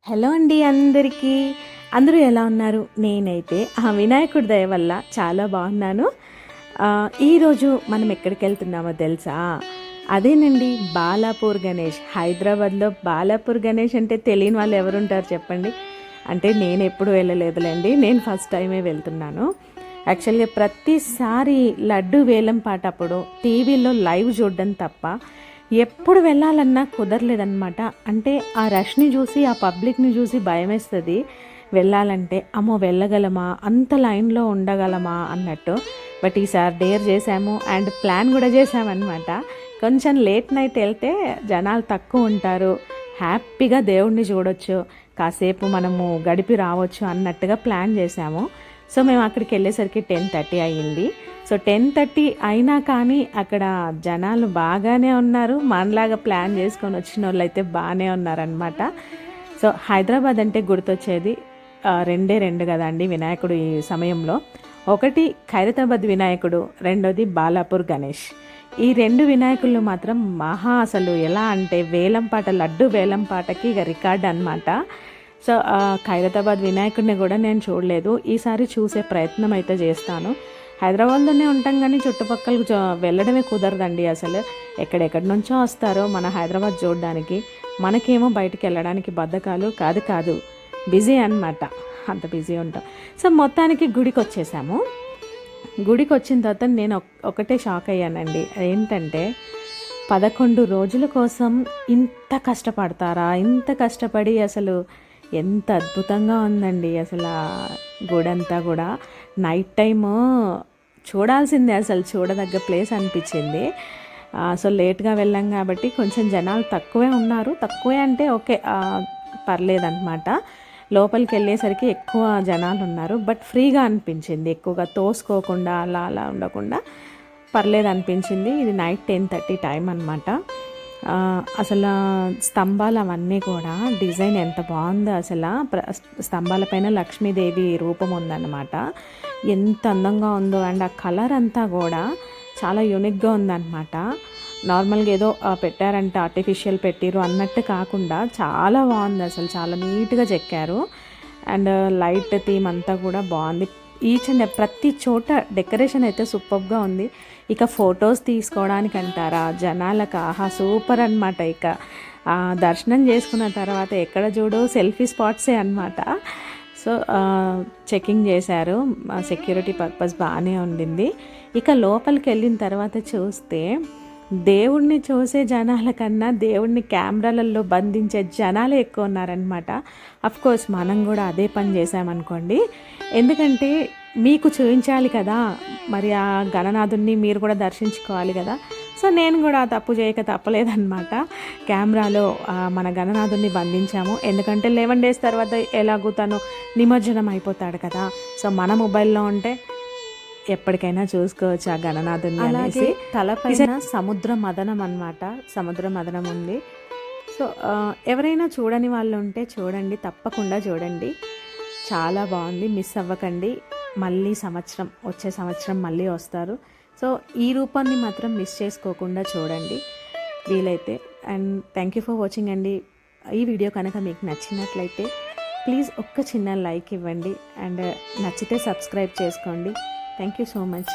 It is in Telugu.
హలో అండి అందరికీ. అందరూ ఎలా ఉన్నారు? నేనైతే ఆ వినాయకుడి దయ వల్ల చాలా బాగున్నాను. ఈరోజు మనం ఎక్కడికి వెళ్తున్నామో తెలుసా? అదేనండి, బాలాపూర్ గణేష్. హైదరాబాద్లో బాలాపూర్ గణేష్ అంటే తెలియని వాళ్ళు ఎవరుంటారు చెప్పండి? అంటే నేను ఎప్పుడు వెళ్ళలేదులేండి, నేను ఫస్ట్ టైమే వెళ్తున్నాను. యాక్చువల్గా ప్రతిసారి లడ్డు వేలం పాట అప్పుడు టీవీలో లైవ్ చూడడం తప్ప ఎప్పుడు వెళ్ళాలన్నా కుదరలేదన్నమాట. అంటే ఆ రష్ని చూసి, ఆ పబ్లిక్ని చూసి భయమేస్తుంది వెళ్ళాలంటే. అమ్మో వెళ్ళగలమా, అంత లైన్లో ఉండగలమా అన్నట్టు. బట్ ఈసారి డేర్ చేసాము అండ్ ప్లాన్ కూడా చేసామన్నమాట. కొంచెం లేట్ నైట్ వెళ్తే జనాలు తక్కువ ఉంటారు, హ్యాపీగా దేవుణ్ణి చూడొచ్చు, కాసేపు మనము గడిపి రావచ్చు అన్నట్టుగా ప్లాన్ చేసాము. సో మేము అక్కడికి వెళ్ళేసరికి 10:30 అయ్యింది. సో 10:30 అయినా కానీ అక్కడ జనాలు బాగానే ఉన్నారు. మనలాగా ప్లాన్ చేసుకొని వచ్చిన వాళ్ళు అయితే బాగానే ఉన్నారనమాట. సో హైదరాబాద్ అంటే గుర్తొచ్చేది రెండు కదండి వినాయకుడు ఈ సమయంలో. ఒకటి ఖైరతాబాద్ వినాయకుడు, రెండోది బాలాపూర్ గణేష్. ఈ రెండు వినాయకులు మాత్రం అసలు ఎలా అంటే వేలంపాట, లడ్డు వేలంపాటకి ఇక రికార్డ్ అనమాట. సో ఖైరతాబాద్ వినాయకుడిని కూడా నేను చూడలేదు. ఈసారి చూసే ప్రయత్నం అయితే చేస్తాను. హైదరాబాద్లోనే ఉంటాం కానీ చుట్టుపక్కల వెళ్ళడమే కుదరదండి. అసలు ఎక్కడెక్కడి నుంచో వస్తారో మన హైదరాబాద్ చూడడానికి, మనకేమో బయటికి వెళ్ళడానికి బద్ధకాలు కాదు, బిజీ అనమాట. అంత బిజీ ఉంటాం. సో మొత్తానికి గుడికి వచ్చేసాము. గుడికి వచ్చిన తర్వాత నేను ఒకటే షాక్ అయ్యానండి. ఏంటంటే 11 రోజుల కోసం ఇంత కష్టపడతారా? ఇంత కష్టపడి అసలు ఎంత అద్భుతంగా ఉందండి అసలు గుడంతా కూడా. నైట్ టైము చూడాల్సిందే, అసలు చూడదగ్గ ప్లేస్ అనిపించింది. సో లేట్గా వెళ్ళాం కాబట్టి కొంచెం జనాలు తక్కువే ఉన్నారు. తక్కువే అంటే ఓకే, పర్లేదన్నమాట. లోపలికి వెళ్ళేసరికి ఎక్కువ జనాలు ఉన్నారు, బట్ ఫ్రీగా అనిపించింది. ఎక్కువగా తోసుకోకుండా అలా ఉండకుండా పర్లేదు అనిపించింది. ఇది నైట్ 10:30 టైం అనమాట. అసలు స్తంభాలు అవన్నీ కూడా డిజైన్ ఎంత బాగుందో అసలు. స్తంభాలపైన లక్ష్మీదేవి రూపం ఉందన్నమాట. ఎంత అందంగా ఉందో. అండ్ ఆ కలర్ అంతా కూడా చాలా యూనిక్గా ఉందన్నమాట. నార్మల్గా ఏదో పెట్టారంటే ఆర్టిఫిషియల్ పెట్టిరు అన్నట్టు కాకుండా చాలా బాగుంది అసలు. చాలా నీట్గా చెక్కారు. అండ్ లైట్ థీమ్ అంతా కూడా బాగుంది. ఈచ్ అండ్ ప్రతి చోట డెకరేషన్ అయితే సూపర్గా ఉంది. ఇక ఫొటోస్ తీసుకోవడానికి అంటారా, జనాలకు సూపర్ అనమాట. ఇక దర్శనం చేసుకున్న తర్వాత ఎక్కడ చూడు సెల్ఫీ స్పాట్సే అనమాట. సో చెకింగ్ చేశారు, సెక్యూరిటీ పర్పస్ బాగానే ఉండింది. ఇక లోపలికి వెళ్ళిన తర్వాత చూస్తే దేవుణ్ణి చూసే జనాల కన్నా దేవుణ్ణి కెమెరాలలో బంధించే జనాలే ఎక్కువ ఉన్నారనమాట. అఫ్కోర్స్ మనం కూడా అదే పని చేసామనుకోండి. ఎందుకంటే మీకు చూపించాలి కదా, మరి ఆ గణనాథుణ్ణి మీరు కూడా దర్శించుకోవాలి కదా. సో నేను కూడా తప్పు చేయక తప్పలేదన్నమాట. కెమెరాలో మన గణనాథుణ్ణి బంధించాము. ఎందుకంటే 11 days తర్వాత ఎలాగూ తను నిమజ్జనం అయిపోతాడు కదా. సో మన మొబైల్లో ఉంటే ఎప్పటికైనా చూసుకోవచ్చు ఆ గణనాథుని అనేసి. తలపైన సముద్ర మదనం అన్నమాట. సముద్ర మదనం ఉంది. సో ఎవరైనా చూడని వాళ్ళు ఉంటే చూడండి, తప్పకుండా చూడండి. చాలా బాగుంది, మిస్ అవ్వకండి. మళ్ళీ వచ్చే సంవత్సరం మళ్ళీ వస్తారు. సో ఈ రూపాన్ని మాత్రం మిస్ చేసుకోకుండా చూడండి వీలైతే. And thank you for watching అండి. ఈ వీడియో కనుక మీకు నచ్చినట్లయితే ప్లీజ్ ఒక్క చిన్న లైక్ ఇవ్వండి. అండ్ నచ్చితే సబ్స్క్రైబ్ చేసుకోండి. Thank you so much.